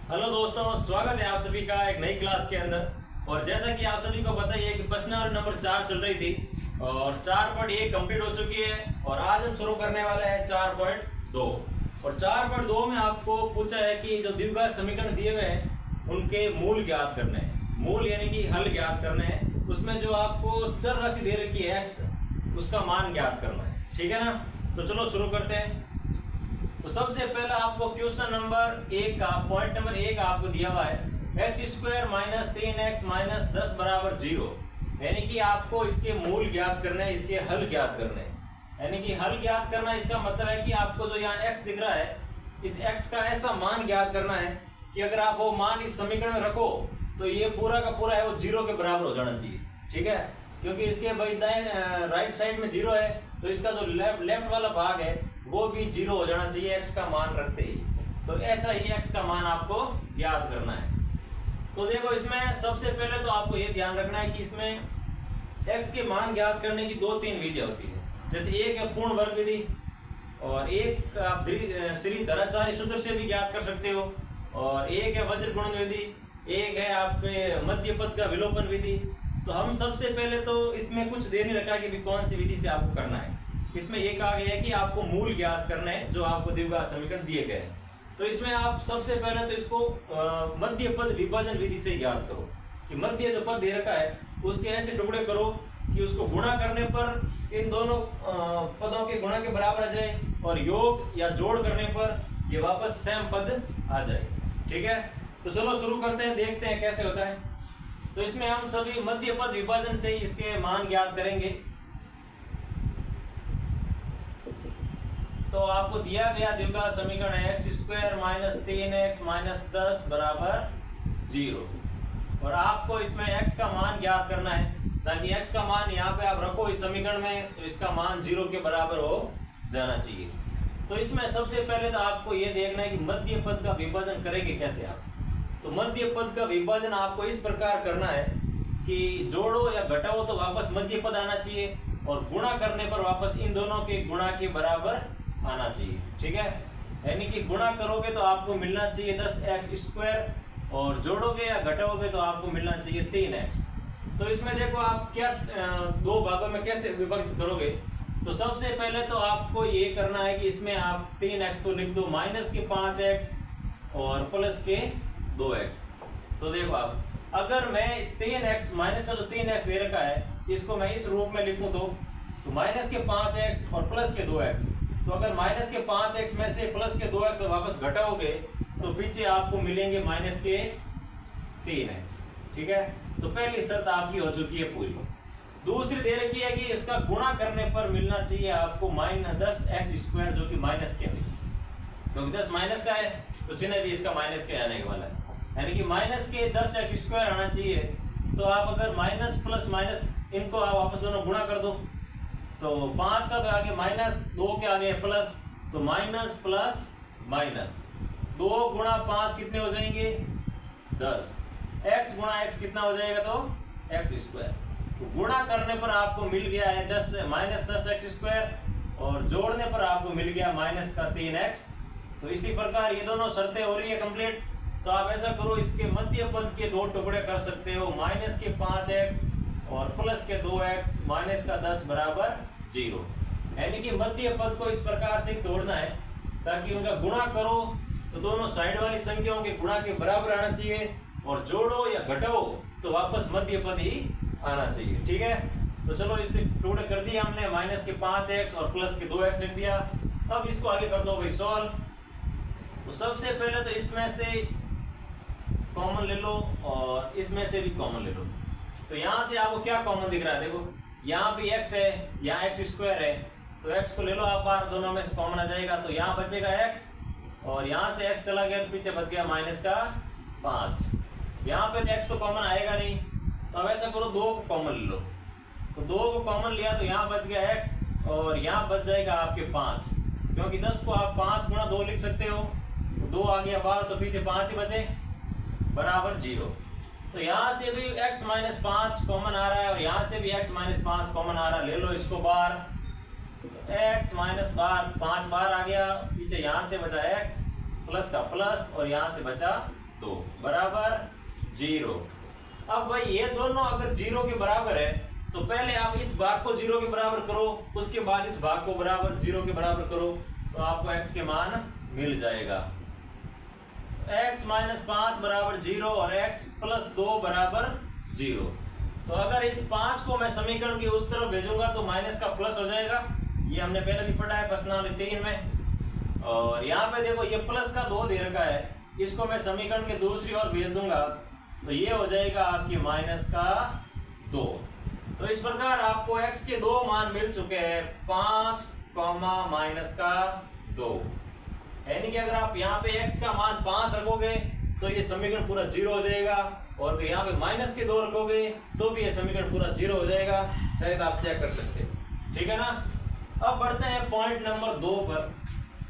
Hello दोस्तों, स्वागत है आप सभी का एक नई क्लास के अंदर। और जैसा कि आप सभी को पता ही है कि प्रश्न नंबर 4 चल रही थी और 4.1 कंप्लीट हो चुकी है और आज हम शुरू करने वाले हैं 4.2। और 4.2 में आपको पूछा है कि जो द्विघात समीकरण दिए हुए हैं उनके मूल ज्ञात करने हैं। मूल यानी कि हल ज्ञात करने हैं। उसमें जो आपको चर राशि दे रखी है x, उसका मान ज्ञात करना है। ठीक है ना, तो चलो शुरू करते हैं। तो सबसे पहला आपको क्वेश्चन नंबर 1 का पॉइंट नंबर 1 आपको दिया हुआ है x square minus 3x minus 10 बराबर 0। यानी कि आपको इसके मूल ज्ञात करने हैं, इसके हल ज्ञात करने हैं। यानी कि हल ज्ञात करना इसका मतलब है कि आपको जो यहाँ x दिख रहा है, इस x का ऐसा मान ज्ञात करना है कि अगर आप वो मान इस समीकरण में रखो तो ये पूरा का पूरा है वो 0 के बराबर हो जाना चाहिए। ठीक है, क्योंकि इसके भाई दाएं राइट साइड में 0 है तो इसका जो लेफ्ट वाला भाग है वो भी 0 हो जाना चाहिए x का मान रखते ही। तो ऐसा ही x का मान आपको ज्ञात करना है। तो देखो, इसमें सबसे पहले तो आपको ये ध्यान रखना है कि इसमें x के मान ज्ञात करने की 2-3 विधियां होती है। जैसे एक है पूर्ण वर्ग विधि और एक आप श्री धराचार्य सूत्र से भी ज्ञात कर सकते हो, और एक है वज्र गुणन विधि, एक है आपके मध्य पद का विलोपन विधि। तो हम सबसे पहले तो इसमें कुछ दे नहीं रखा कि भी कौन सी विधि से आपको करना है। इसमें ये कहा गया है कि आपको मूल ज्ञात करना है जो आपको द्विघात समीकरण दिए गए हैं। तो इसमें आप सबसे पहले तो इसको मध्य पद विभाजन विधि से ज्ञात करो कि मध्य जो पद दे रखा है उसके ऐसे टुकड़े करो कि उसको गुणा करने पर इन दोनों पदों के गुणा के बराबर आ जाए और योग या जोड़ करने पर ये वापस सेम पद आ जाए। ठीक है, तो चलो शुरू करते हैं, देखते हैं कैसे होता है। तो इसमें हम सभी मध्य पद विभाजन से ही इसके मान ज्ञात करेंगे। तो आपको दिया गया द्विघात समीकरण है x square minus 3x minus 10 बराबर 0। और आपको इसमें x का मान ज्ञात करना है ताकि x का मान यहाँ पे आप रखो इस समीकरण में तो इसका मान 0 के बराबर हो जाना चाहिए। तो इसमें सबसे पहले तो आपको ये देखना है कि मध्य पद का विभाजन करेंगे कैसे आप। तो मध्य पद का विभाजन आपको इस प्रकार करना है कि जोड़ो या घटाओ तो वापस मध्य पद आना चाहिए और गुणा करने पर वापस इन दोनों के गुणा के बराबर आना चाहिए। ठीक है, यानी कि गुणा करोगे तो आपको मिलना चाहिए 10x स्क्वायर और जोड़ोगे या घटाओगे तो आपको मिलना चाहिए 3x। तो इसमें देखो आप क्या दो भागों में कैसे विभाजित करोगे। तो सबसे पहले तो आपको ये करना है कि इसमें आप 3x को लिख दो माइनस के 5x और प्लस के 2x। तो देखो आप, अगर मैं इस 3x माइनस का जो 3x दे रखा है इसको मैं इस रूप में लिखूं तो माइनस के 5x और प्लस के 2x। तो अगर माइनस के 5x में से प्लस के 2x वापस घटाओगे तो पीछे आपको मिलेंगे माइनस के 3x। ठीक है, तो पहली शर्त आपकी हो चुकी है पूरी। दूसरी दे रखी है कि इसका गुणा करने पर मिलना चाहिए आपको माइनस 10x स्क्वायर जो कि माइनस के है, क्योंकि 10 माइनस का है तो चिन्ह भी इसका माइनस के आने वाला है। यानी कि माइनस के 10x स्क्वायर आना चाहिए। तो आप अगर माइनस प्लस माइनस इनको आप वापस दोनों गुणा कर दो तो 5 का तो आगे माइनस, 2 के आगे प्लस, तो माइनस प्लस माइनस 2 गुणा 5 कितने हो जाएंगे 10। x गुणा x कितना हो जाएगा तो x स्क्वायर। तो गुणा करने पर आपको मिल गया है 10 माइनस 10x स्क्वायर और जोड़ने पर आपको मिल गया माइनस का 3x। तो इसी प्रकार ये दोनों शर्तें हो रही है कंप्लीट। तो आप ऐसा करो, इसके मध्य पद के 2 टुकड़े कर सकते हो, माइनस के 5x और प्लस के 2x माइनस का 10 बराबर 0। यानी कि मध्य पद को इस प्रकार से तोड़ना है ताकि उनका गुणा करो तो दोनों साइड वाली संख्याओं के गुणा के बराबर आना चाहिए और जोड़ो या घटाओ तो वापस मध्य पद ही आना चाहिए। ठीक है, तो चलो इसके टुकड़े कर दिए हमने, माइनस के 5x और प्लस के 2x लिख दिया। अब इसको आगे कर दो भाई सॉल्व। तो सबसे पहले तो इसमें से कॉमन ले लो और इसमें से भी कॉमन ले लो। तो यहाँ से आपको क्या कॉमन दिख रहा है, देखो यहाँ भी x है, यहाँ x स्क्वायर है, तो x को ले लो आप बार, दोनों में से कॉमन आ जाएगा। तो यहाँ बचेगा x और यहाँ से x चला गया तो पीछे बच गया माइनस का 5। यहाँ पे तो x तो कॉमन आएगा नहीं, तो अब ऐसा करो 2 को कॉमन ले लो। तो 2 को कॉमन लिया तो यहाँ बच गया x और यहाँ बच जाएगा आपके 5, क्योंकि 10 को आप 5 गुणा 2 लिख सकते हो। 2 आ गया बाहर तो पीछे 5 ही बचे बराबर 0। तो यहाँ से भी x माइनस 5 कॉमन आ रहा है और यहाँ से भी x माइनस 5 कॉमन आ रहा है, ले लो इसको बाहर। तो x माइनस 5 बाहर आ गया, पीछे यहाँ से बचा x प्लस का प्लस और यहाँ से बचा 2 बराबर 0। अब भाई ये दोनों अगर 0 के बराबर है तो पहले आप इस भाग को 0 के बराबर करो, उसके बाद इस भाग को बराबर 0 के बराबर करो, तो आपको x के मान मिल जाएगा। x - 5 बराबर 0 और x + 2 बराबर 0। तो अगर इस 5 को मैं समीकरण की उस तरफ भेजूंगा तो माइनस का प्लस हो जाएगा, ये हमने पहले भी पढ़ा है प्रश्नावली 3 में। और यहाँ पे देखो ये प्लस का 2 दे रखा है, इसको मैं समीकरण के दूसरी ओर भेज दूंगा तो ये हो जाएगा आपकी माइनस का 2। तो इस प्रकार आपको x के 2 मान मिल चुके हैं, 5, माइनस का 2। यानी कि अगर आप यहाँ पे x का मान 5 रखोगे तो ये समीकरण पूरा 0 हो जाएगा, और यहाँ पे माइनस के 2 रखोगे तो भी ये समीकरण पूरा 0 हो जाएगा। चाहे तो आप चेक कर सकते हो, ठीक है ना। अब बढ़ते हैं पॉइंट नंबर 2 पर।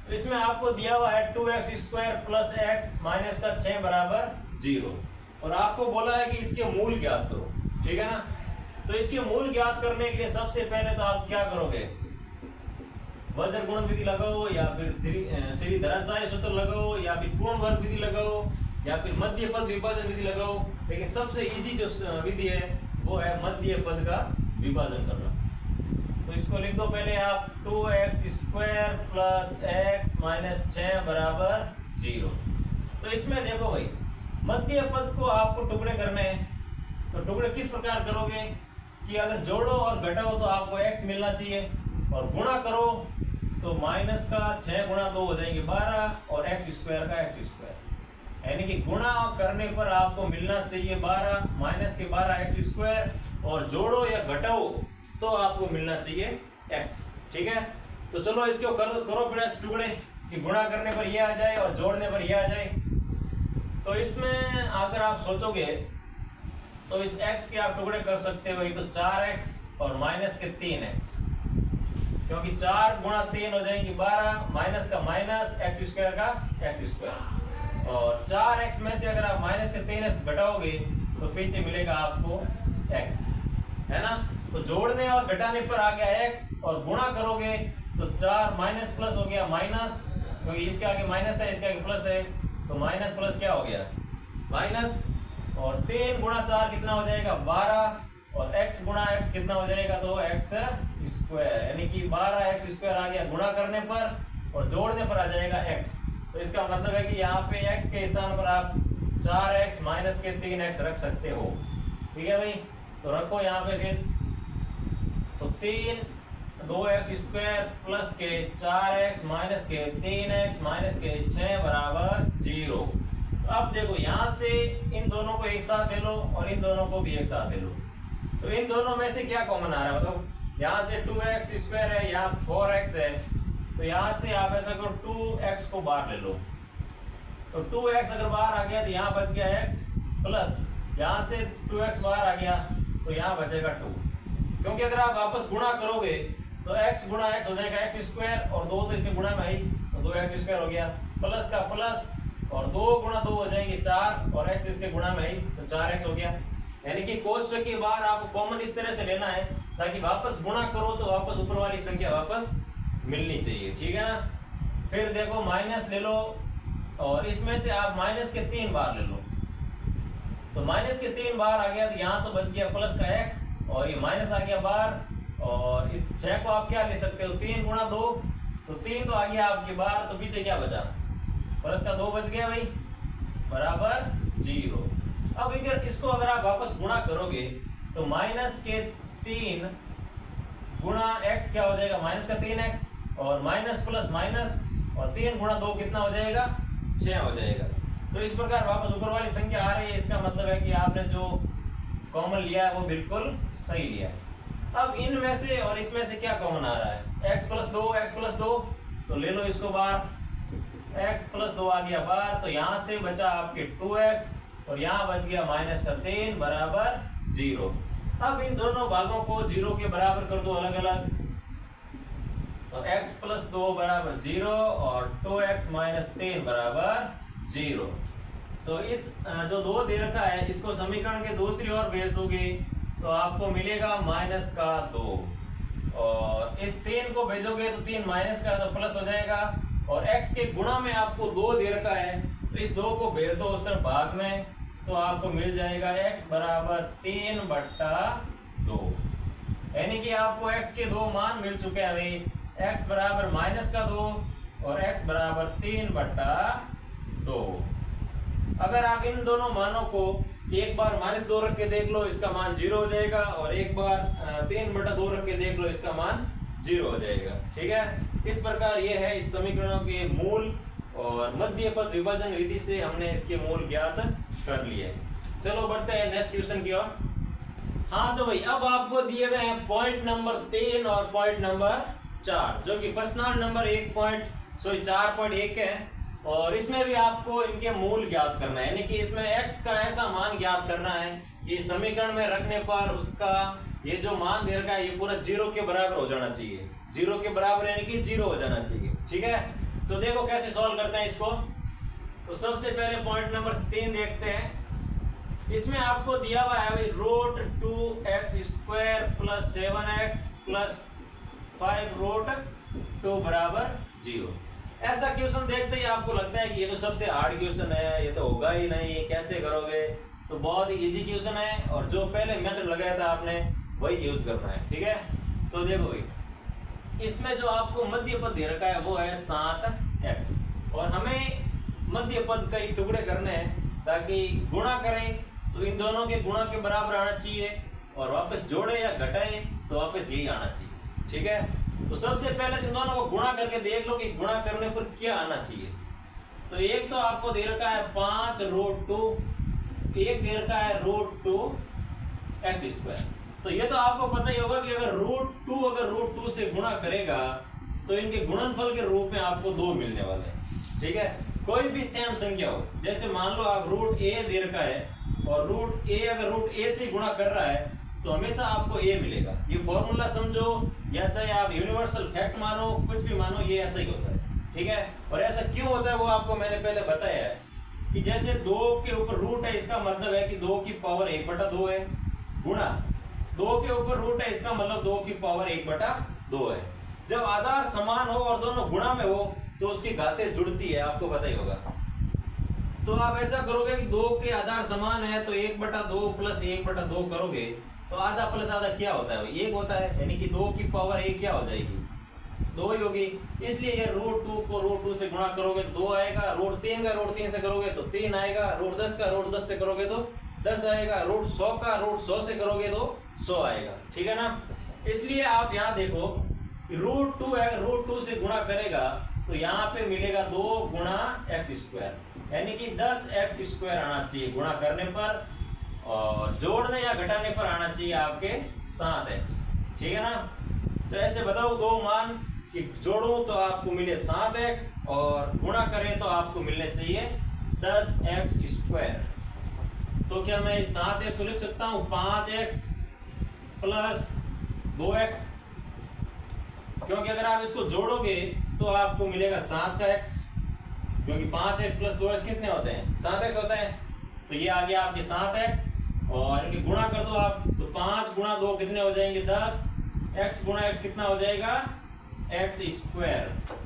तो इसमें आपको दिया हुआ है 2x² + x माइनस का 6 बराबर 0, और आपको बोला है कि इसके मूल ज्ञात करो, ठीक है ना। तो इसके मूल ज्ञात करने के लिए सबसे पहले तो आप क्या करोगे, वज्र गुणन विधि लगाओ, या फिर श्रीधराचार्य सूत्र लगाओ, या फिर पूर्ण वर्ग विधि लगाओ, या फिर मध्य पद विभाजन विधि लगाओ। लेकिन सबसे इजी जो विधि है वो है मध्य पद का विभाजन करना। तो इसको लिख दो पहले आप, 2x² + x माइनस 6 बराबर 0। तो इसमें देखो भाई, मध्य पद को आपको टुकड़े करने हैं, तो टुकड़े किस प्रकार करोगे कि अगर जोड़ो और घटाओ तो आपको x मिलना चाहिए, और गुणा करो तो माइनस का 6 गुणा 2 हो जाएंगे 12, और x² का x², यानी कि गुणा करने पर आपको मिलना चाहिए 12, माइनस के 12 x², और जोड़ो या घटाओ तो आपको मिलना चाहिए x, ठीक है। तो चलो इसको करो प्रयास टुकड़े कि गुणा करने पर ये आ जाए और जोड़ने पर ये आ जाए। तो इसमें अगर आप सोचोगे तो इस x के आप टुकड़े कर सकते हो, तो 4x और माइनस के 3x, क्योंकि 4 गुणा 3 हो जाएंगे 12, माइनस का माइनस, x² का x², और 4x में से अगर आप माइनस के 3x घटाओगे तो पीछे मिलेगा आपको x, है ना। तो जोड़ने और घटाने पर आ गया x, और गुणा करोगे तो 4 माइनस प्लस हो गया माइनस, क्योंकि इसके आगे माइनस है, इसके आगे प्लस है, तो माइनस प्लस क्या हो गया माइनस, और 3 गुणा 4 कितना हो जाएगा 12, और x गुणा x कितना हो जाएगा तो x², यानी कि 12x² आ गया गुणा करने पर, और जोड़ने पर आ जाएगा x। तो इसका मतलब है कि यहाँ पे x के स्थान पर आप 4x माइनस के 3x रख सकते हो, ठीक है भाई। तो रखो यहाँ पे फिर, तो 2x² प्लस के 4x माइनस के 3x माइनस के 6 बराबर 0। तो अब देखो यहाँ से इन दोनों को एक साथ ले लो और इन दोनों को भी एक साथ ले लो, तो इन दोनों में से क्या कॉमन आ रहा है, मतलब यहाँ से 2x² है, यहाँ 4x है, तो यहाँ से आप ऐसा करो 2x को बाहर ले लो, तो 2x अगर बाहर आ गया तो यहाँ बच गया x, प्लस यहाँ से 2x बाहर आ गया तो यहाँ बचेगा 2, क्योंकि अगर आप वापस गुणा करोगे तो x गुणा x हो जाएगा x², और 2 तो इसके गुणा में ही, तो 2x² हो गया, प्लस का प्लस, और 2 गुणा 2 हो जाएंगे 4, और x इसके गुणा में ही, तो 4x हो गया। यानी कि कोष्टक के बाहर आपको कॉमन इस तरह से लेना है ताकि वापस गुणा करो तो वापस ऊपर वाली संख्या वापस मिलनी चाहिए, ठीक है ना। फिर देखो माइनस ले लो, और इसमें से आप माइनस के 3 बार ले लो, तो माइनस के 3 बार आ गया, तो यहाँ तो बच गया प्लस का x, और ये माइनस आ गया बार, और इस 6 को आप क्या ले सकते हो 3 गुणा 2, तो 3 तो आ गया आपके बार, तो पीछे क्या बचा प्लस का 2 बच गया भाई, बराबर 0। अब इसको अगर आप वापस गुणा करोगे तो माइनस के 3 गुणा x क्या हो जाएगा माइनस का 3x, और माइनस प्लस माइनस, और 3 गुणा 2 कितना हो जाएगा 6 हो जाएगा। तो इस प्रकार वापस ऊपर वाली संख्या आ रही है, इसका मतलब है कि आपने जो कॉमन लिया है वो बिल्कुल सही लिया है। अब इनमें से और इसमें से क्या कॉमन आ रहा है, x + 2, तो ले लो इसको बाहर, x + 2 आ गया बाहर, तो यहाँ से बचा आपके 2x, और यहाँ बच गया माइनस का 3 बराबर 0। अब इन दोनों भागों को 0 के बराबर कर दो अलग अलग, तो x + 2 बराबर 0, और 2x - 3 बराबर 0। तो इस जो 2 दे रखा है इसको समीकरण के दूसरी ओर भेज दोगे तो आपको मिलेगा माइनस का 2, और इस 3 को भेजोगे तो 3 माइनस का तो प्लस हो जाएगा, और x के गुणा में आपको 2 दे रखा है तो इस 2 को भेज दो उस तरफ भाग में, तो आपको मिल जाएगा x बराबर 3/2। यानी कि आपको x के 2 मान मिल चुके हैं अभी, x बराबर -2 और x बराबर 3/2। अगर आप इन दोनों मानों को एक बार -2 रख के देख लो, इसका मान 0 हो जाएगा, और एक बार 3/2 रख के देख लो, इसका मान 0 हो जाएगा। ठीक है, इस प्रकार ये है इस समीकरणों के मूल, और मध्य पद विभाजन विधि से हमने इसके मूल ज्ञात कर लिए। चलो बढ़ते हैं नेक्स्ट क्वेश्चन की ओर। हाँ तो भाई अब आपको दिए गए हैं पॉइंट नंबर 3 और पॉइंट नंबर 4, जो कि प्रश्न नंबर 4.1 है, और इसमें भी आपको इनके मूल ज्ञात करना है। यानी कि इसमें x का ऐसा मान ज्ञात करना है कि समीकरण में रखने पर उसका ये जो मान दे रखा है ये पूरा 0 के बराबर हो जाना चाहिए। 0 के बराबर यानी कि 0 हो जाना चाहिए। ठीक है, तो देखो कैसे सॉल्व करते हैं इसको। तो सबसे पहले पॉइंट नंबर 3 देखते हैं। इसमें आपको दिया हुआ है भाई √2x² + 7x + 5√2 बराबर 0। ऐसा क्वेश्चन देखते ही आपको लगता है कि ये तो सबसे हार्ड क्वेश्चन है, ये तो होगा ही नहीं, कैसे करोगे। तो बहुत ही इजी क्वेश्चन है, और जो पहले मेथड लगाया था आपने वही यूज करना है। ठीक है, तो देखो भाई इसमें जो आपको मध्य पद दे रखा है वो है 7x, और हमें मध्य पद कई टुकड़े करने हैं ताकि गुणा करें तो इन दोनों के गुणा के बराबर आना चाहिए, और वापस जोड़े या घटाए तो वापस यही आना चाहिए। ठीक है, तो सबसे पहले इन दोनों को गुणा करके देख लो कि गुणा करने पर क्या आना चाहिए। तो एक तो आपको दे रखा है 5√2, एक दे रखा है √2x²। तो ये तो आपको पता ही होगा कि अगर √2 से गुणा करेगा तो इनके गुणनफल के रूप में आपको 2 मिलने वाले हैं। ठीक है, कोई भी सेम संख्या हो, जैसे मान लो आप √a दे रखा है और √a अगर √a से गुणा कर रहा है तो हमेशा आपको a मिलेगा। ये फॉर्मूला समझो, या चाहे आप यूनिवर्सल फैक्ट मानो, कुछ भी मानो, ये ऐसा ही होता है। ठीक है, और ऐसा क्यों होता है वो आपको मैंने पहले बताया है कि जैसे 2 के ऊपर रूट है, इसका मतलब है कि 2 की पावर 1/2 है, गुणा 2 के ऊपर रूट है, इसका मतलब 2 की पावर 1/2 है। जब आधार समान हो और दोनों गुणा में हो तो उसकी घातें जुड़ती है, आपको पता ही होगा। तो आप ऐसा करोगे कि 2 के आधार समान है तो 1/2 + 1/2 करोगे तो आधा प्लस आधा क्या होता है, 1 होता है। यानी कि 2 की पावर 1 क्या हो जाएगी, 2 ही होगी। इसलिए ये √2 को √2 से गुणा करोगे तो 2 आएगा, √3 का √3 से करोगे तो 3 आएगा, √10 का √10 से करोगे तो 10 आएगा, √100 का √100 से करोगे तो 100 आएगा। ठीक है ना, इसलिए आप यहाँ देखो कि √2 है, √2 से गुणा करेगा तो यहाँ पे मिलेगा 2 × x², यानी कि 10x² आना चाहिए गुणा करने पर, और जोड़ने या घटाने पर आना चाहिए आपके 7x। ठीक है ना, तो ऐसे बताओ 2 मान कि जोड़ूं तो आपको मिले 7x और गुणा करें तो आपको मिलने चाहिए 10x²। तो क्या मैं इस 7x को लिख सकता हूँ 5x + 2x, क्योंकि अगर आप इसको जोड़ोगे तो आपको मिलेगा 7 का x, क्योंकि 5x + 2x कितने होते हैं, 7x होता है। तो ये आ गया आपके 7x, और इनके गुणा कर दो आप तो 5 × 2 कितने हो जाएंगे 10, x × x कितना हो जाएगा x²।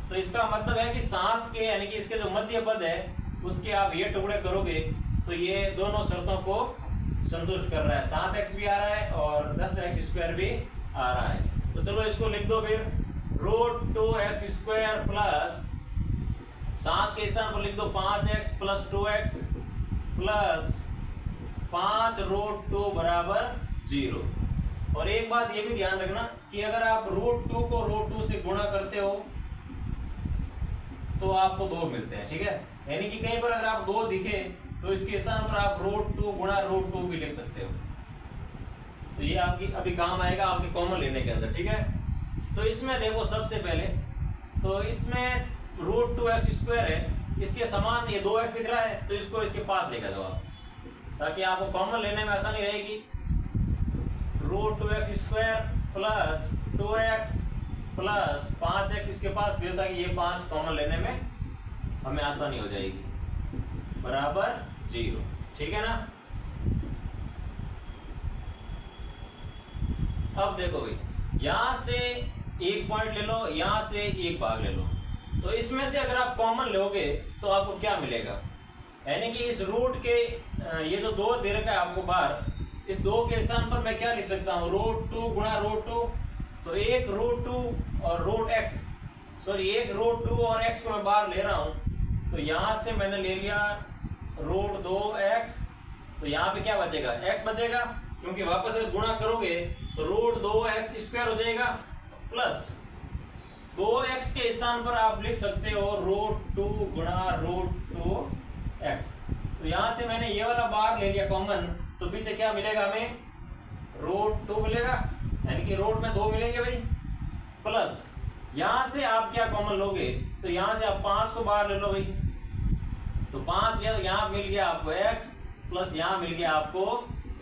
तो इसका मतलब है कि 7 के यानी कि इसके जो मध्य पद है उसके आप ये टुकड़े करोगे तो ये दोनों शर्तों को संतुष्ट कर रहा है, 7x भी आ रहा है और 10x² भी आ रहा है। तो चलो इसको लिख दो फिर, √2x² प्लस 7 के स्थान पर लिख दो 5x + 2x प्लस 5√2 बराबर 0। और एक बात ये भी ध्यान रखना कि अगर आप √2 को √2 से गुणा करते हो तो आपको 2 मिलते हैं। ठीक है, यानी कि कहीं पर अगर आप 2 दिखे तो इसके स्थान पर आप √2 × √2 भी लिख सकते हो। तो ये आपकी अभी काम आएगा आपके कॉमन लेने के अंदर। ठीक है, तो इसमें देखो सबसे पहले तो इसमें √2x² है, इसके समान ये 2x दिख रहा है तो इसको इसके पास लेकर जाओ आप, ताकि आपको कॉमन लेने में आसानी रहेगी। √2x² plus 2x plus 5x इसके पास भी होता है कि ये 5 कॉमन लेने में हमें आसानी हो जाएगी, बराबर 0। ठीक है ना, अब देखो भाई यहां से एक पॉइंट ले लो, यहां से एक भाग ले लो, तो इसमें से अगर आप कॉमन लोगे तो आपको क्या मिलेगा, यानी कि इस रूट के ये जो 2 दे रखा है आपको बाहर, इस 2 के स्थान पर मैं क्या लिख सकता हूँ, √2 गुणा √2, तो एक √2 और एक √2 और x को मैं बाहर ले रहा हूँ, तो यहाँ से मैंने ले लिया √2x, तो यहाँ पे क्या बचेगा, x बचेगा, क्योंकि वापस अगर गुणा करोगे तो √2x² हो जाएगा, प्लस 2x के स्थान पर आप लिख सकते हो √2 गुणा √2x। तो यहाँ से मैंने ये वाला बार ले लिया कॉमन, तो पीछे क्या मिलेगा हमें, √2 मिलेगा, यानी कि रूट में 2 मिलेंगे भाई, प्लस यहाँ से आप क्या कॉमन लोगे, तो यहाँ से आप 5 को बाहर ले लो भाई, तो 5 लिया तो यहाँ मिल गया आपको x, प्लस यहाँ मिल गया आपको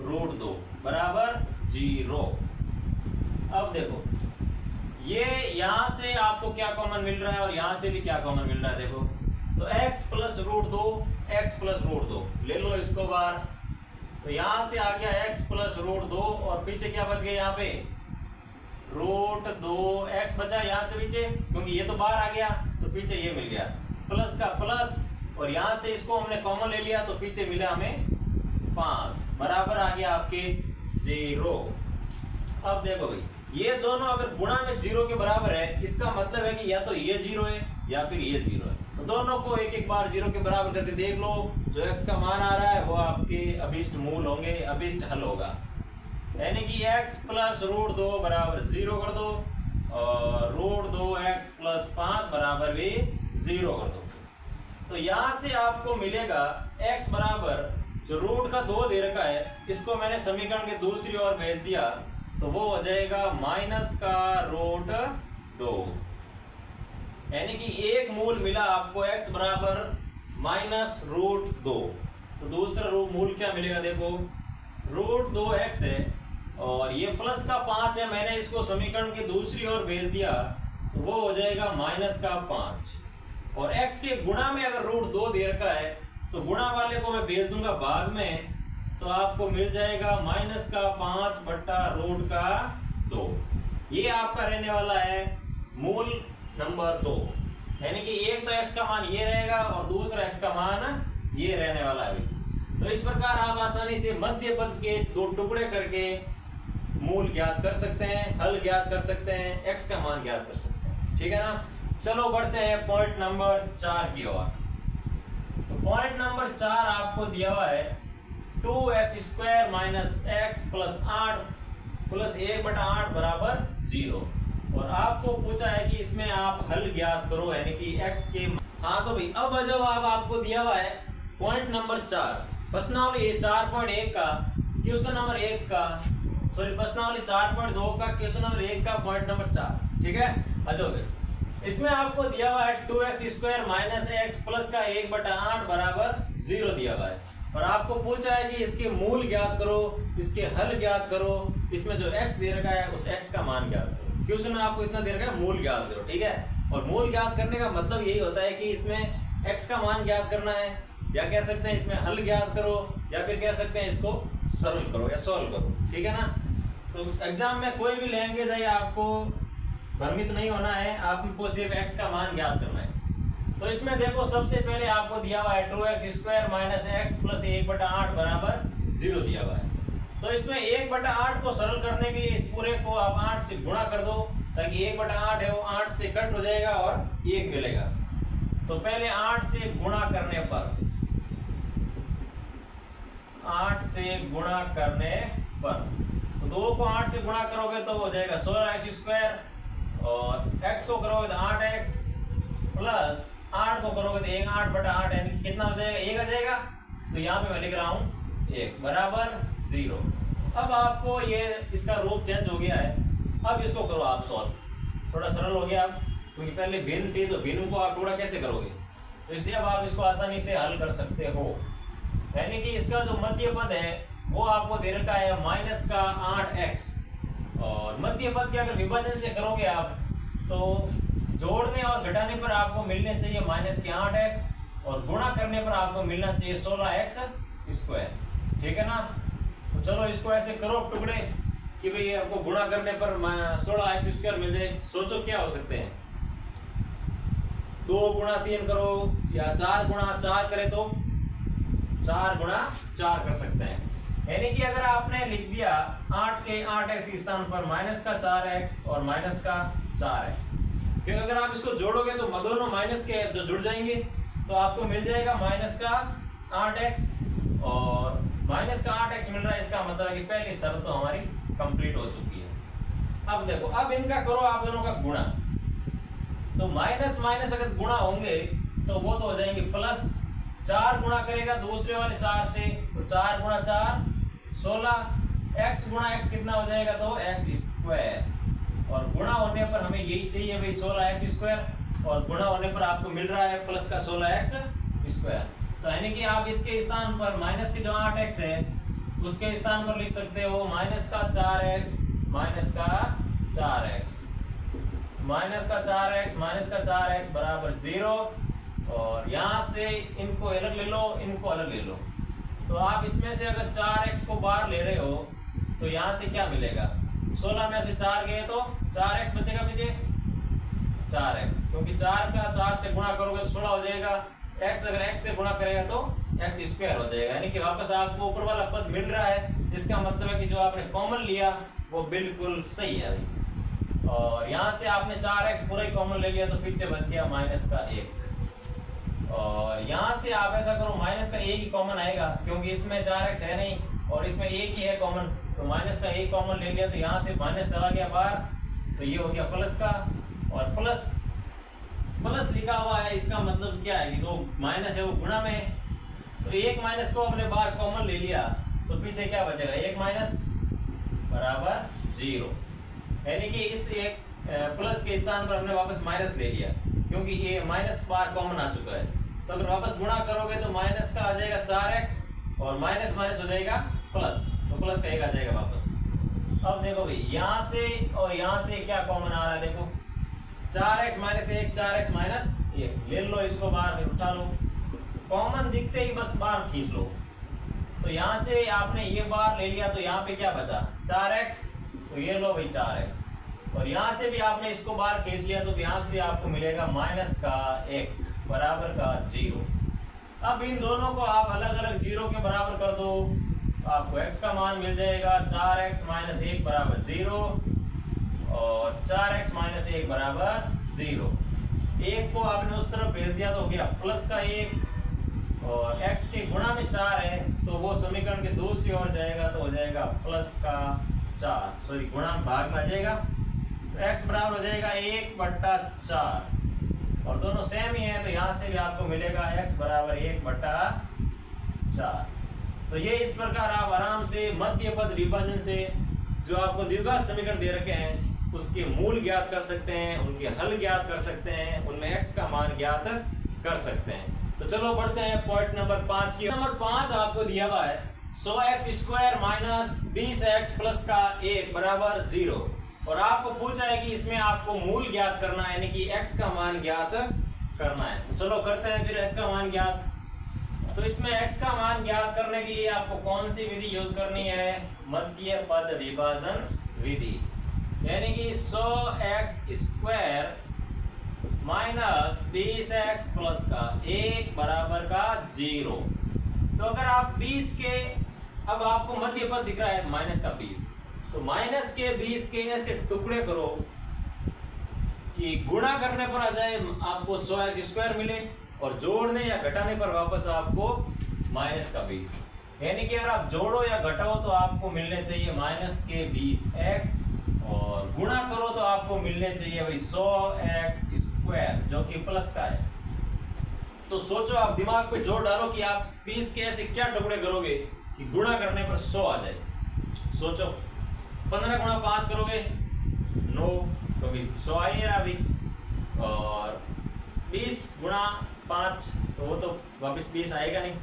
√2 बराबर 0। अब देखो ये यहाँ से आपको क्या कॉमन मिल रहा है और यहाँ से भी क्या कॉमन मिल रहा है, देखो तो x प्लस √2 ले लो इसको बाहर, तो यहाँ से आ गया x प्लस √2 और पीछे क्या बच गया, यहाँ पे √2x बचा यहाँ से पीछे, क्योंकि ये तो बाहर आ गया तो पीछे ये मिल गया, प्लस का प्लस, और यहाँ से इसको हमने कॉमन ले लिया तो पीछे मिला हमें 5 बराबर आ गया आपके 0। अब देखो भाई ये दोनों अगर गुणा में 0 के बराबर है, इसका मतलब है कि या तो ये 0 है या फिर ये 0 है, तो दोनों को एक एक बार 0 के बराबर करके देख लो, जो x का मान आ रहा है वो आपके अभिष्ट मूल होंगे, अभिष्ट हल होगा, यानी कि x प्लस √2 बराबर 0 कर दो और √2x प्लस 5 बराबर भी 0 कर दो, तो यहाँ से आपको मिलेगा x बराबर जो रूट का 2 दे रखा है, इसको मैंने समीकरण के दूसरी ओर भेज दिया, तो वो हो जाएगा -√2, यानी कि एक मूल मिला आपको x बराबर -√2, तो दूसरा मूल क्या मिलेगा, देखो √2x है और ये प्लस का 5 है, मैंने इसको समीकरण की दूसरी ओर भेज दिया, तो वो हो जाएगा -5, और x के गुणा में अगर √2 दे रखा है तो गुणा वाले को मैं भेज दूंगा भाग में, तो आपको मिल जाएगा -5 बट्टा √2, ये आपका रहने वाला है मूल नंबर 2, यानी कि एक तो x का मान ये रहेगा और दूसरा x का मान ये रहने वाला है। तो इस प्रकार आप आसानी से मध्य पद के 2 टुकड़े करके मूल ज्ञात कर सकते हैं, हल ज्ञात कर सकते हैं, x का मान ज्ञात कर सकते हैं, ठीक है ना। चलो बढ़ते हैं पॉइंट नंबर 4 की ओर। तो पॉइंट नंबर 4 आपको दिया हुआ है 2x² - x प्लस 8 प्लस 1/8 बराबर 0, और आपको पूछा है कि इसमें आप हल ज्ञात करो, यानी कि x के, हाँ तो भाई अब जब आपको दिया हुआ है पॉइंट नंबर 4 प्रश्नावली 4.1 का क्वेश्चन नंबर 1 का, सॉरी प्रश्नावली 4.2 का क्वेश्चन नंबर 1 का पॉइंट नंबर 4, ठीक है। अच्छा फिर इसमें आपको दिया हुआ है 2x² - x प्लस का 1/8 बराबर 0 दिया हुआ है, और आपको पूछा है कि इसके मूल ज्ञात करो, इसके हल ज्ञात करो, इसमें जो x दे रखा है उस x का मान ज्ञात करो। क्वेश्चन में आपको इतना दे रखा है मूल ज्ञात करो, ठीक है, और मूल ज्ञात करने का मतलब यही होता है कि इसमें x का मान ज्ञात करना है, या कह सकते हैं इसमें हल ज्ञात करो, या फिर कह सकते हैं इसको सरल करो या सॉल्व करो, ठीक है ना। तो एग्जाम में कोई भी लैंग्वेज है आपको भ्रमित नहीं होना है, आपको सिर्फ x का मान ज्ञात करना है। तो इसमें देखो सबसे पहले आपको दिया हुआ है 2x² - x प्लस 1/8 बराबर 0 दिया हुआ है, तो इसमें 1/8 को सरल करने के लिए इस पूरे को आप 8 से गुणा कर दो, ताकि 1/8 है वो 8 से कट हो जाएगा और 1 मिलेगा। तो पहले 8 से गुणा करने पर 2 को 8 से गुणा करोगे तो हो जाएगा 16x², और x को करोगे तो 8x, प्लस 8 को करोगे तो 8/8, यानी कितना हो जाएगा, 1 आ जाएगा। तो यहाँ पे मैं लिख रहा हूँ 1 बराबर 0। अब आपको ये इसका रूप चेंज हो गया है, अब इसको करो आप सॉल्व, थोड़ा सरल हो गया अब, क्योंकि पहले भिन्न थी तो भिन्न को आप टुकड़ा कैसे करोगे, तो इसलिए अब आप इसको आसानी से हल कर सकते हो। यानी कि इसका जो मध्य पद है वो आपको दे रखा है -8x, और मध्य पद के अगर विभाजन से करोगे आप तो जोड़ने और घटाने पर आपको मिलने चाहिए -8x, और गुणा करने पर आपको मिलना चाहिए 16x², ठीक है ना। तो चलो इसको ऐसे करो टुकड़े कि भाई आपको गुणा करने पर 16x² मिल जाए। सोचो क्या हो सकते हैं, 2 गुणा 3 करो या 4 गुणा 4 करे तो 4 गुणा 4 कर सकते हैं। यानी कि अगर आपने लिख दिया 8 के 8x के स्थान पर माइनस का 4x और माइनस का 4x, क्योंकि अगर आप इसको जोड़ोगे तो दोनों माइनस के जो जुड़ जाएंगे, तो आपको मिल जाएगा माइनस का 8x और माइनस का 8x मिल रहा है। इसका मतलब है कि पहली शर्त तो हमारी कंप्लीट हो चुकी है। अब देखो, अब इनका करो आप दोनों का गुणा, तो माइनस माइनस अगर गुणा होंगे तो वो तो हो जाएंगे प्लस। 4 गुणा करेगा दूसरे वाले 4 से, तो 4 गुणा 4 16, x गुणा x कितना हो जाएगा, तो x स्क्वायर, और गुणा होने पर हमें यही चाहिए भाई 16x स्क्वायर, और गुणा होने पर आपको मिल रहा है प्लस का 16x स्क्वायर। तो यानी कि आप इसके स्थान पर माइनस के जो 8x है उसके स्थान पर लिख सकते हो माइनस का 4x माइनस का 4x, माइनस का 4x माइनस का 4x बराबर 0। और यहाँ से इनको अलग ले लो, इनको अलग ले लो, तो आप इसमें से अगर 4x को बाहर ले रहे हो तो यहाँ से क्या मिलेगा, 16 में से 4 गए तो 4x बचेगा पीछे 4x, क्योंकि 4 का 4 से गुणा करोगे तो 16 हो जाएगा। x अगर x से गुणा करेगा तो x स्क्वायर हो जाएगा, यानी कि वापस आपको ऊपर वाला पद मिल रहा है। इसका मतलब है कि जो आपने कॉमन लिया वो बिल्कुल सही है भाई। और यहाँ से आपने 4x पूरा ही कॉमन ले लिया तो पीछे बच गया माइनस का 1। और यहाँ से आप ऐसा करो, माइनस का 1 ही कॉमन आएगा क्योंकि इसमें 4x है नहीं और इसमें 1 ही है कॉमन, तो माइनस का 1 कॉमन ले लिया तो यहाँ से माइनस चला गया बाहर, तो ये हो गया प्लस का। और प्लस प्लस लिखा हुआ है, इसका मतलब क्या है कि दो माइनस है वो गुणा में है, तो 1 माइनस को हमने बाहर कॉमन ले लिया तो पीछे क्या बचेगा, 1 माइनस बराबर 0। यानी कि इस एक प्लस के स्थान पर हमने वापस माइनस ले लिया क्योंकि ये माइनस बार कॉमन आ चुका है। तो अगर वापस गुणा करोगे तो माइनस का आ जाएगा 4x और माइनस माइनस हो जाएगा प्लस, तो प्लस का 1 आ जाएगा वापस। अब देखो भाई, यहाँ से और यहाँ से क्या कॉमन आ रहा है, देखो 4x माइनस 1, 4x माइनस 1 ले लो, इसको बाहर उठा लो, कॉमन दिखते ही बस बाहर खींच लो। तो यहाँ से आपने ये बार ले लिया तो यहाँ पे क्या बचा 4x, तो ये लो भाई 4x, और यहाँ से भी आपने इसको बाहर खींच लिया तो यहाँ से आपको मिलेगा माइनस का 1 बराबर का 0। अब इन दोनों को आप अलग अलग 0 के बराबर कर दो तो आपको x का मान मिल जाएगा 4x माइनस 1 बराबर 0 और 4x माइनस 1 बराबर 0। 1 को आपने उस तरफ भेज दिया तो हो गया प्लस का 1, और x के गुणा में 4 है तो वो समीकरण के दूसरी ओर जाएगा तो हो जाएगा प्लस का 4, सॉरी गुणा भाग में आ जाएगा, तो x बराबर हो जाएगा 1/4 और दोनों सेम ही है तो यहाँ से भी आपको मिलेगा x बराबर 1/4। तो ये इस प्रकार आप आराम से मध्य पद विभाजन से जो आपको द्विघात समीकरण दे रखे हैं उसके मूल ज्ञात कर सकते हैं, उनके हल ज्ञात कर सकते हैं, उनमें x का मान ज्ञात कर सकते हैं। तो चलो बढ़ते हैं पॉइंट नंबर 5 की। नंबर 5 आपको दिया हुआ है 100x square minus 20x plus का 1 बराबर 0, और आपको पूछा है कि इसमें आपको मूल ज्ञात करना है, यानी कि x का मान ज्ञात करना है। तो चलो करते हैं फिर x का मान ज्ञात। तो इसमें x का मान ज्ञात करने के लिए आपको कौन सी विधि यूज करनी है, मध्य पद विभाजन विधि, यानी कि 100x square minus 20x plus का 1 बराबर का 0। तो अगर आप 20 के, अब आपको मध्य पद दिख रहा है माइनस का 20, तो माइनस के 20 के ऐसे टुकड़े करो कि गुणा करने पर आ जाए आपको 100x स्क्वायर मिले और जोड़ने या घटाने पर वापस आपको माइनस का 20, यानी कि अगर आप जोड़ो या घटाओ तो आपको मिलने चाहिए माइनस के 20x और गुणा करो तो आपको मिलने चाहिए भाई 100x स्क्वायर जो कि प्लस का है। तो सोचो, आप दिमाग पे जोर डालो कि आप 20 के ऐसे क्या टुकड़े करोगे कि गुणा करने पर 100 आ जाए। सोचो 15 गुणा 5 करोगे 9, तो भी 100 आ ही रहा अभी, और 20 गुणा 5 तो वो तो वापस 20 आएगा नहीं,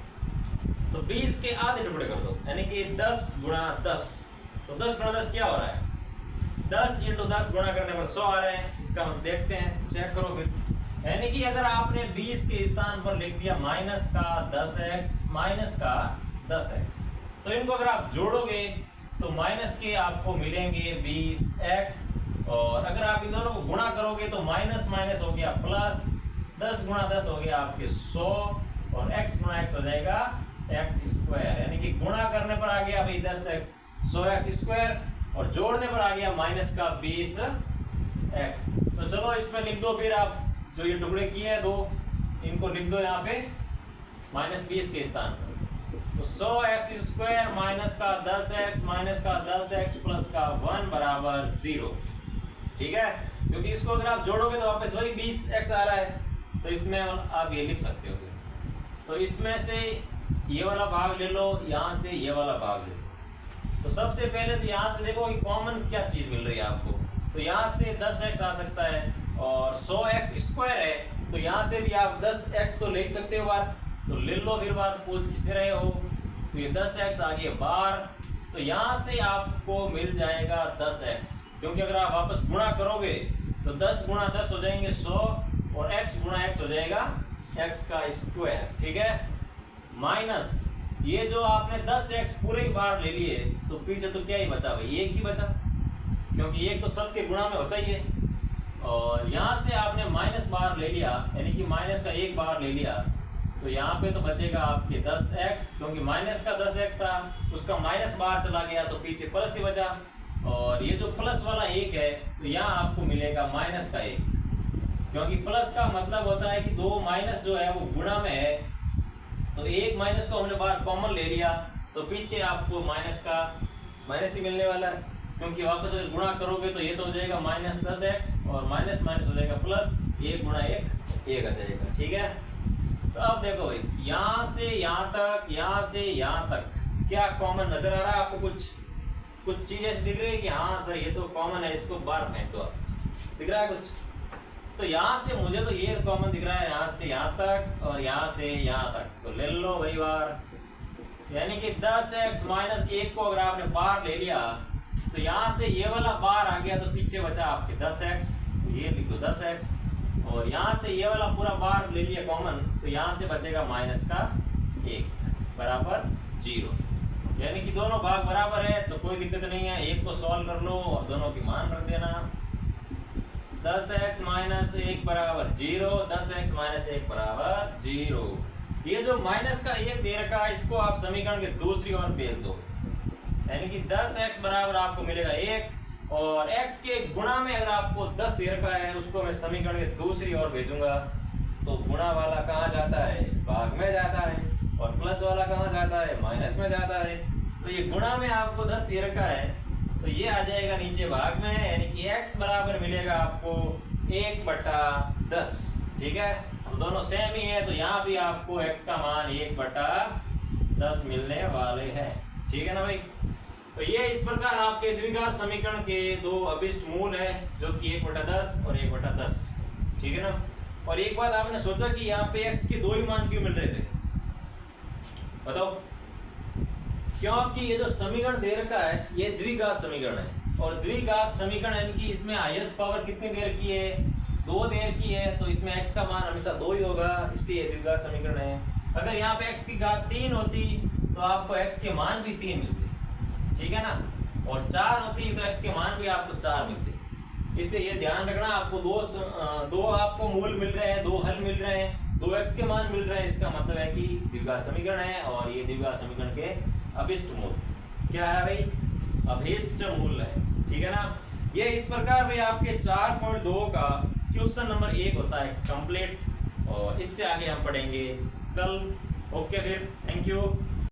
तो 20 के आधे टुकड़े कर दो, यानी कि 10 गुणा 10, तो 10 गुणा 10 क्या हो रहा है, 10 × 10 गुणा करने पर 100 आ रहे हैं। इसका मतलब देखते हैं, चेक करो फिर, यानी कि अगर आपने 20 के स्थान पर लिख दिया माइनस का 10x माइनस का 10x, तो इनको अगर आप जोड़ोगे तो माइनस के आपको मिलेंगे 20x, और अगर आप इन दोनों को गुणा करोगे तो माइनस माइनस हो गया प्लस, 10 गुणा 10 हो गया आपके 100 और x गुणा x हो जाएगा एक्स स्क्वायर, यानी कि गुणा करने पर आ गया भाई 100x स्क्वायर और जोड़ने पर आ गया माइनस का 20x। तो चलो इसमें लिख दो फिर आप जो ये टुकड़े किए हैं दो, इनको लिख दो यहाँ पे -20 के स्थान पर। तो 100x स्क्वायर माइनस का 10x माइनस का 10x प्लस का 1 बराबर 0। ठीक है, क्योंकि इसको अगर आप जोड़ोगे तो वापस वही 20x आ रहा है, तो इसमें आप ये लिख सकते हो। तो इसमें से ये वाला भाग ले लो, यहाँ से ये वाला भाग ले लो। तो सबसे पहले तो यहाँ से देखो कि कॉमन क्या चीज़ मिल रही है आपको। तो यहाँ से 10x आ सकता है और 100x स्क्वायर है, तो यहाँ से भी आप 10x तो ले सकते हो बार, तो ले लो फिर बार, पूछ किससे रहे हो। तो ये 10x आ गया बार, तो यहाँ से आपको मिल जाएगा 10x, क्योंकि अगर आप वापस गुणा करोगे तो 10 गुणा 10 हो जाएंगे 100 और x गुणा x हो जाएगा x का स्क्वायर। ठीक है, माइनस ये जो आपने 10x पूरे बार ले लिए, तो पीछे तो क्या ही बचा भाई, एक ही बचा, क्योंकि एक तो सबके गुणा में होता ही है। और यहाँ से आपने माइनस बार ले लिया, यानी कि माइनस का एक बार ले लिया, तो यहाँ पे तो बचेगा आपके 10x, क्योंकि माइनस का 10x था, उसका माइनस बार चला गया तो पीछे प्लस ही बचा। और ये जो प्लस वाला एक है, तो यहाँ आपको मिलेगा माइनस का 1, क्योंकि प्लस का मतलब होता है कि दो माइनस जो है वो गुणा में है, तो एक माइनस को हमने बाहर कॉमन ले लिया, तो पीछे आपको माइनस का माइनस ही मिलने वाला है, क्योंकि वापस अगर गुणा करोगे तो ये तो हो जाएगा -10x और माइनस माइनस हो जाएगा प्लस, 1 गुणा 1 आ जाएगा। ठीक है, तो अब देखो भाई, यहाँ से यहाँ तक, यहाँ से यहाँ तक क्या कॉमन नजर आ रहा है आपको? कुछ चीज़ ऐसी दिख रही है कि हाँ सर ये तो कॉमन है, इसको बाहर फेंक दो, दिख रहा है कुछ? तो यहाँ से मुझे तो ये कॉमन दिख रहा है, यहाँ से यहाँ तक और यहाँ से यहाँ तक, तो ले लो भाई बार, यानी कि 10x माइनस 1 को अगर आपने बार ले लिया, तो यहाँ से ये वाला बार आ गया, तो पीछे बचा आपके 10x, तो ये लिख दो 10x, और यहाँ से ये वाला पूरा बार ले लिया कॉमन, तो यहाँ से बचेगा माइनस का 1 बराबर 0, यानी कि दोनों भाग बराबर है, तो कोई दिक्कत नहीं है। एक को सॉल्व कर लो और दोनों की मान रख देना। 10x माइनस 1 बराबर 0, 10x माइनस 1 बराबर 0। ये जो माइनस का 1 दे रखा है, इसको आप समीकरण के दूसरी ओर भेज दो, यानी कि 10x बराबर आपको मिलेगा 1, और x के गुणा में अगर आपको 10 दे रखा है, उसको मैं समीकरण के दूसरी ओर भेजूंगा, तो गुणा वाला कहाँ जाता है? भाग में जाता है, और प्लस वाला कहाँ जाता है? माइनस में जाता है। तो ये गुणा में आपको 10 दे रखा है, तो ये आ जाएगा नीचे भाग में, यानी कि x बराबर मिलेगा आपको 1/10। ठीक है, हम दोनों सेम ही है, तो यहाँ भी आपको x का मान 1/10 मिलने वाले हैं। ठीक है ना भाई? तो ये इस प्रकार आपके द्विघात समीकरण के दो अभिष्ट मूल है, जो कि 1/10 और 1/10। ठीक है ना? और एक बात आपने सोचा कि यहाँ पे x के दो ही मान क्यों मिल रहे थे? बताओ। क्योंकि ये जो समीकरण दे रखा है, ये द्विघात समीकरण है, और द्विघात समीकरण यानी कि इसमें हाईएस्ट पावर कितनी दे रखी है? 2 दे रखी है, तो इसमें x का मान हमेशा 2 ही होगा, इसलिए द्विघात समीकरण है। अगर यहाँ पे x की घात 3 होती तो आपको x के मान भी 3 मिलते, ठीक है ना, और 4 होती तो x के मान भी आपको 4 मिलते। इसलिए ये ध्यान रखना, आपको दो आपको मूल मिल रहे हैं, 2 हल मिल रहे हैं, 2x के मान मिल रहे हैं, इसका मतलब है कि द्विघात समीकरण है, और ये द्विघात समीकरण के अभिष्ट मूल क्या है भाई? अभिष्ट मूल है। ठीक है ना? ये इस प्रकार भाई आपके 4.2 का क्वेश्चन नंबर 1 होता है कंप्लीट, और इससे आगे हम पढ़ेंगे कल। ओके, फिर थैंक यू।